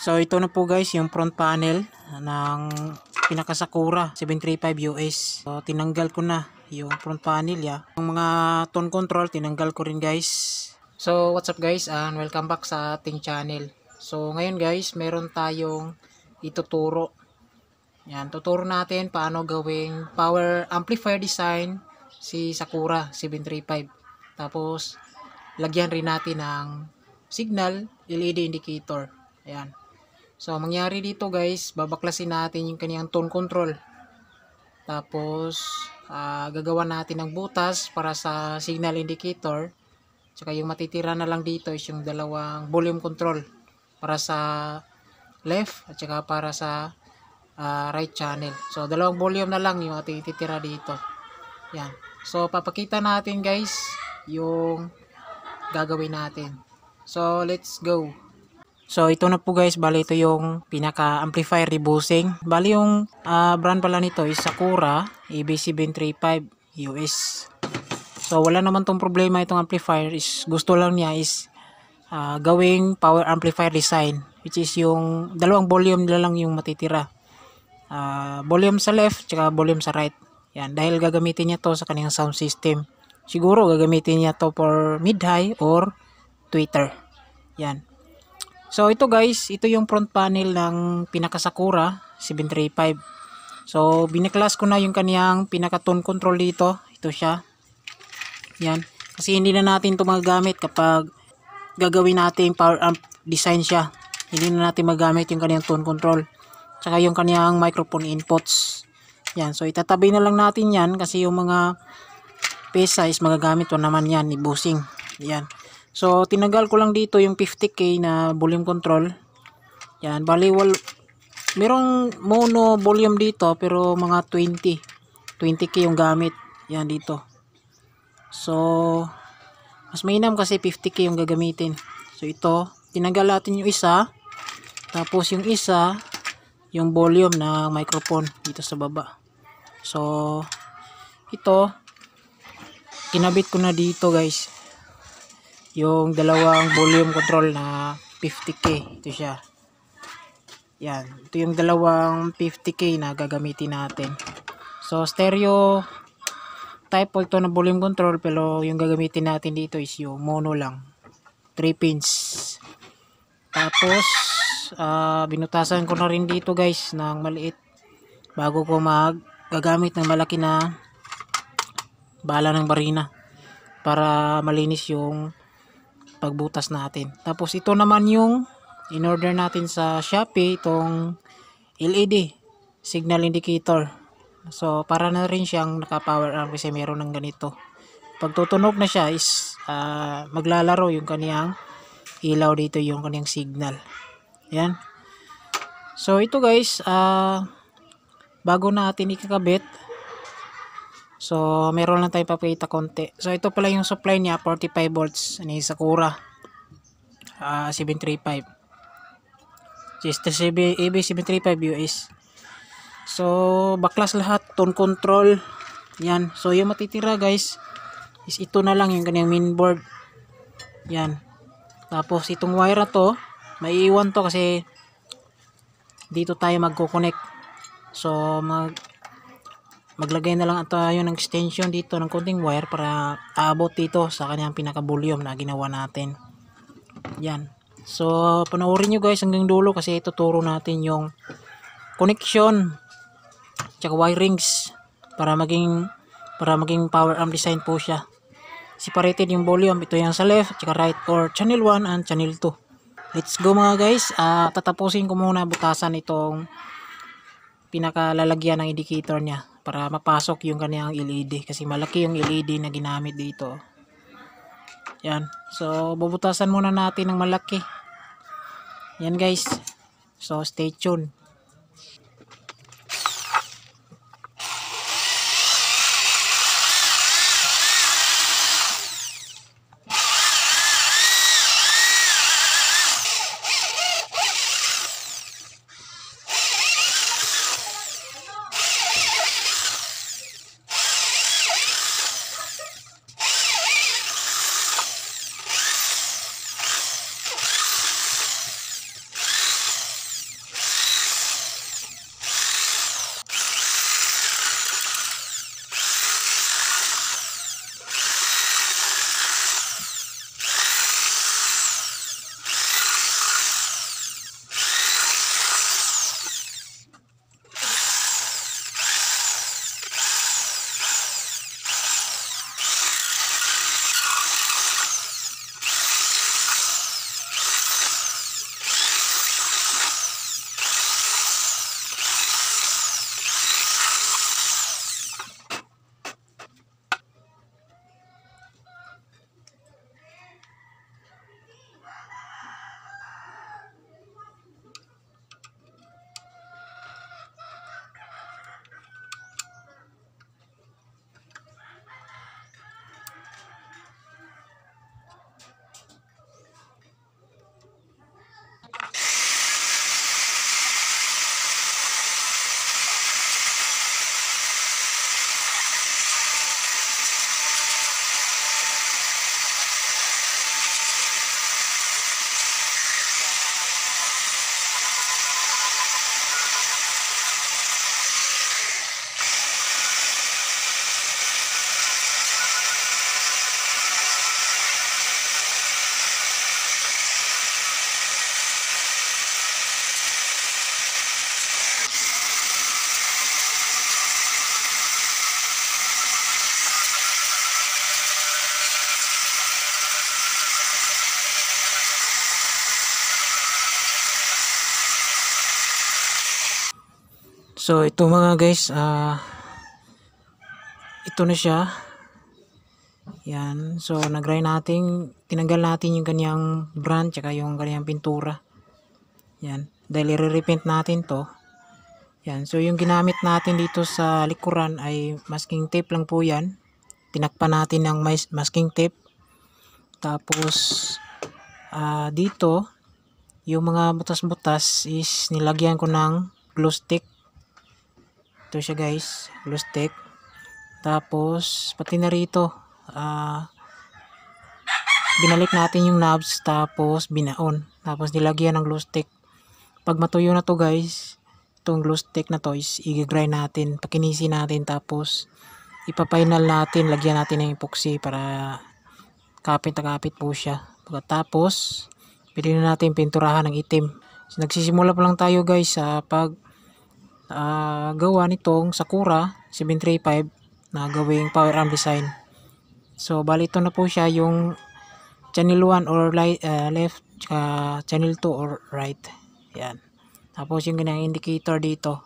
So ito na po guys yung front panel ng pinaka Sakura 735 US. So tinanggal ko na yung front panel ya. Yung mga tone control tinanggal ko rin guys. So what's up guys and welcome back sa ating channel. So ngayon guys meron tayong ituturo. Yan, tuturo natin paano gawing power amplifier design si Sakura 735. Tapos lagyan rin natin ng signal LED indicator. Ayan. So, mangyari dito guys, babaklasin natin yung kaniyang tone control. Tapos, gagawa natin ng butas para sa signal indicator. Tsaka yung matitira na lang dito is yung dalawang volume control para sa left at tsaka para sa right channel. So, dalawang volume na lang yung ating ititira dito. Yan. So, papakita natin guys yung gagawin natin. So, let's go. So ito na po guys, bali ito yung pinaka amplifier rebooting. Bali yung brand pala nito is Sakura EB735 US. So wala naman tong problema itong amplifier, is gusto lang niya is gawing power amplifier design, which is yung dalawang volume na lang yung matitira. Volume sa left tsaka volume sa right. Yan, dahil gagamitin niya to sa kanyang sound system. Siguro gagamitin niya to for mid-high or tweeter. Yan. So ito guys, ito yung front panel ng pinaka Sakura 735. So binaklas ko na yung kaniyang pinaka tone control dito. Ito siya. Yan. Kasi hindi na natin ito magagamit kapag gagawin natin power amp design siya. Hindi na natin magamit yung kaniyang tone control. Tsaka yung kaniyang microphone inputs. Yan. So itatabi na lang natin yan kasi yung mga pesa is magagamit ko naman yan ni bushing. Yan. So, tinanggal ko lang dito yung 50K na volume control. Yan, bali merong mono volume dito pero mga 20K yung gamit. Yan dito. So, mas mainam kasi 50K yung gagamitin. So, ito, tinanggal natin yung isa. Tapos yung isa, yung volume na microphone dito sa baba. So, ito, kinabit ko na dito guys. Yung dalawang volume control na 50K. Ito siya. Yan. Ito yung dalawang 50K na gagamitin natin. So, stereo type po ito na volume control. Pero yung gagamitin natin dito is yung mono lang. 3 pins. Tapos, binutasan ko na rin dito guys ng maliit. Bago ko gagamit ng malaki na bala ng barina. Para malinis yung pagbutas natin. Tapos ito naman yung in-order natin sa Shopee, itong LED signal indicator. So para na rin siyang naka-power arm kasi meron ng ganito. Pag tutunog na siya is maglalaro yung kaniyang ilaw dito, yung kaniyang signal. Yan. So ito guys, bago natin ikakabit, so, meron lang tayong papakita konti. So, ito pala yung supply niya, 45 volts. Ni Sakura 735. Just the EB735 US. So, baklas lahat. Tone control. Yan. So, yung matitira guys, is ito na lang yung kanyang mainboard. Yan. Tapos, itong wire na to, maiiwan to kasi dito tayo magko-connect. So, maglagay na lang tayo ng extension dito ng konting wire para aabot dito sa kanyang pinaka volume na ginawa natin. Yan. So, panoorin nyo guys hanggang dulo kasi ituturo natin yung connection tsaka wirings para maging power amp design po siya. Separated yung volume. Ito yung sa left tsaka right or channel 1 and channel 2. Let's go mga guys. Tatapusin ko muna butasan itong pinakalalagyan ng indicator niya para mapasok yung kaniyang LED kasi malaki yung LED na ginamit dito. Yan. So, bubutasan muna natin ng malaki. Yan guys. So, stay tuned. So ito mga guys, ito na siya. Yan. So tinanggal natin yung kanyang brand tsaka yung kanyang pintura. Yan. Dahil i-repaint natin to. Yan. So yung ginamit natin dito sa likuran ay masking tape lang po yan. Tinakpan natin ng masking tape. Tapos dito yung mga butas-butas is nilagyan ko ng glue stick. Ito siya guys, glue stick. Tapos pati na rito binalik natin yung knobs tapos binaon. Tapos nilagyan ng glue stick. Pag matuyo na to guys, itong glue stick na to is i-grind natin, pakinisin natin, tapos ipa-final natin, lagyan natin ng epoxy para kapit na kapit po siya. Pagkatapos pwede na natin pinturahan ng itim. So, nagsisimula pa lang tayo guys sa pag gawa nitong Sakura 735 na gawing power arm design. So bali ito na po siya yung channel 1 or left, channel 2 or right. Yan. Tapos yung kanyang indicator dito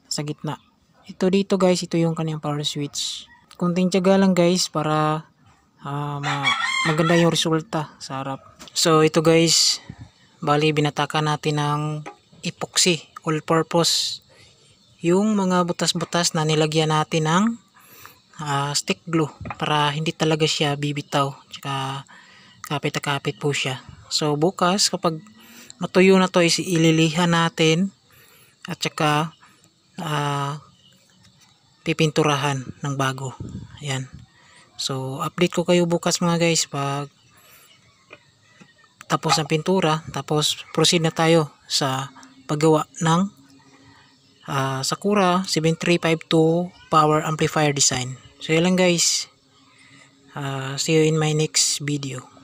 sa gitna. Ito dito guys, ito yung kanyang power switch. Kunting tiyaga lang guys para maganda yung resulta sa harap. So ito guys, bali binatakan natin ng epoxy all purpose yung mga butas-butas na nilagyan natin ng stick glue para hindi talaga siya bibitaw, tsaka kapit na kapit po siya. So bukas kapag matuyo na to is ililihan natin at saka pipinturahan ng bago. Ayan. So update ko kayo bukas mga guys pag tapos ang pintura, tapos proceed na tayo sa paggawa ng Sakura 7352 power amplifier design. So yun lang guys. See you in my next video.